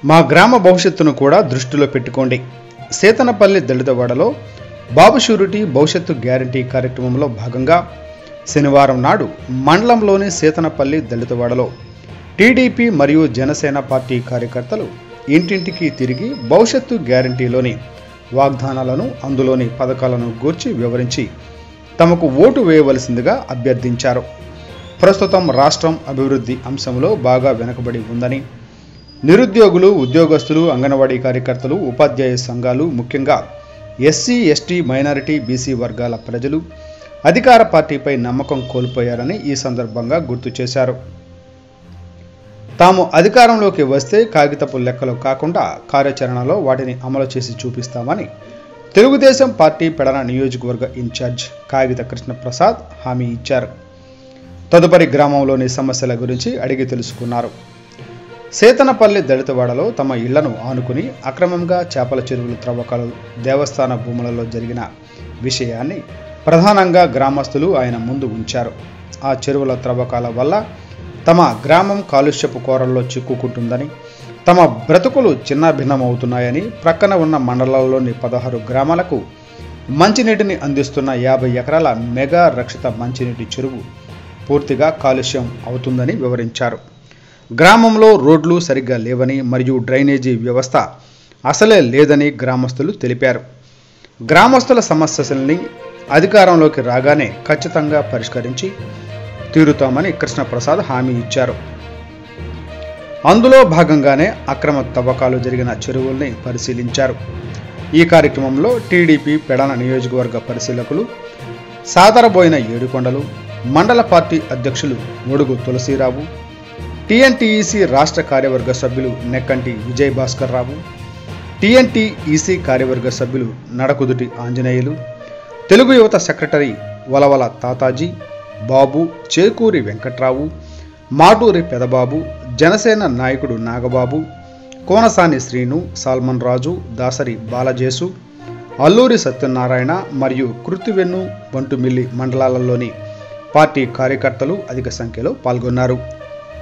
మా గ్రామ భవిష్యత్తును కూడా దృష్టిలో పెట్టుకోండి. సేతనపల్లి దళితవాడలో బాబు షూరిటీ భవిష్యత్తు గ్యారంటీ కార్యక్రమంలో భాగంగా శనివారం నాడు మండలంలోని సేతనపల్లి దళితవాడలో టీడీపీ మరియు జనసేన పార్టీ కార్యకర్తలు ఇంటింటికి తిరిగి భవిష్యత్తు గ్యారంటీలోని వాగ్దానాలను, అందులోని పథకాలను గూర్చి వివరించి తమకు ఓటు వేయవలసిందిగా అభ్యర్థించారు. ప్రస్తుతం రాష్ట్రం అభివృద్ధి అంశంలో బాగా వెనుకబడి ఉందని, నిరుద్యోగులు, ఉద్యోగస్తులు, అంగన్వాడీ కార్యకర్తలు, ఉపాధ్యాయ సంఘాలు, ముఖ్యంగా ఎస్సీ, ఎస్టీ, మైనారిటీ, బీసీ వర్గాల ప్రజలు అధికార పార్టీపై నమ్మకం కోల్పోయారని ఈ సందర్భంగా గుర్తు చేశారు. తాము అధికారంలోకి వస్తే కాగితపు లెక్కలు కాకుండా కార్యాచరణలో వాటిని అమలు చేసి చూపిస్తామని తెలుగుదేశం పార్టీ పెడన నియోజకవర్గ ఇన్ఛార్జ్ కాగిత కృష్ణప్రసాద్ హామీ ఇచ్చారు. తదుపరి గ్రామంలోని సమస్యల గురించి అడిగి తెలుసుకున్నారు. సేతనపల్లి దళితవాడలో తమ ఇళ్లను ఆనుకుని అక్రమంగా చేపల చెరువులు త్రవ్వకాలు దేవస్థాన భూములలో జరిగిన విషయాన్ని ప్రధానంగా గ్రామస్తులు ఆయన ముందు ఉంచారు. ఆ చెరువుల త్రవ్వకాల వల్ల తమ గ్రామం కాలుష్యపు కోరల్లో చిక్కుకుంటుందని, తమ బ్రతుకులు చిన్నాభిన్నమవుతున్నాయని, ప్రక్కన ఉన్న మండలాల్లోని 16 గ్రామాలకు మంచినీటిని అందిస్తున్న 50 ఎకరాల మెగా రక్షిత మంచినీటి చెరువు పూర్తిగా కాలుష్యం అవుతుందని వివరించారు. గ్రామంలో రోడ్లు సరిగ్గా లేవని మరియు డ్రైనేజీ వ్యవస్థ అసలే లేదని గ్రామస్తులు తెలిపారు. గ్రామస్తుల సమస్యల్ని అధికారంలోకి రాగానే ఖచ్చితంగా పరిష్కరించి తీరుతామని కృష్ణప్రసాద్ హామీ ఇచ్చారు. అందులో భాగంగానే అక్రమ తవ్వకాలు జరిగిన చెరువుల్ని పరిశీలించారు. ఈ కార్యక్రమంలో టీడీపీ పెడన నియోజకవర్గ పరిశీలకులు సాదరబోయిన ఏడుకొండలు, మండల పార్టీ అధ్యక్షులు ఒడుగు తులసీరావు, టీఎన్టీఈసీ రాష్ట్ర కార్యవర్గ సభ్యులు నెక్కంటి విజయ్ భాస్కర్ రావు, టీఎన్టీఈసీ కార్యవర్గ సభ్యులు నడకుదుటి ఆంజనేయులు, తెలుగు యువత సెక్రటరీ వలవల తాతాజీ, బాబు, చేకూరి వెంకట్రావు, మాటూరి పెదబాబు, జనసేన నాయకుడు నాగబాబు, కోనసాని శ్రీను, సాల్మన్ రాజు, దాసరి బాలజేసు, అల్లూరి సత్యనారాయణ మరియు కృత్తివెన్ను, బంటుమిల్లి మండలాలలోని పార్టీ కార్యకర్తలు అధిక సంఖ్యలో పాల్గొన్నారు.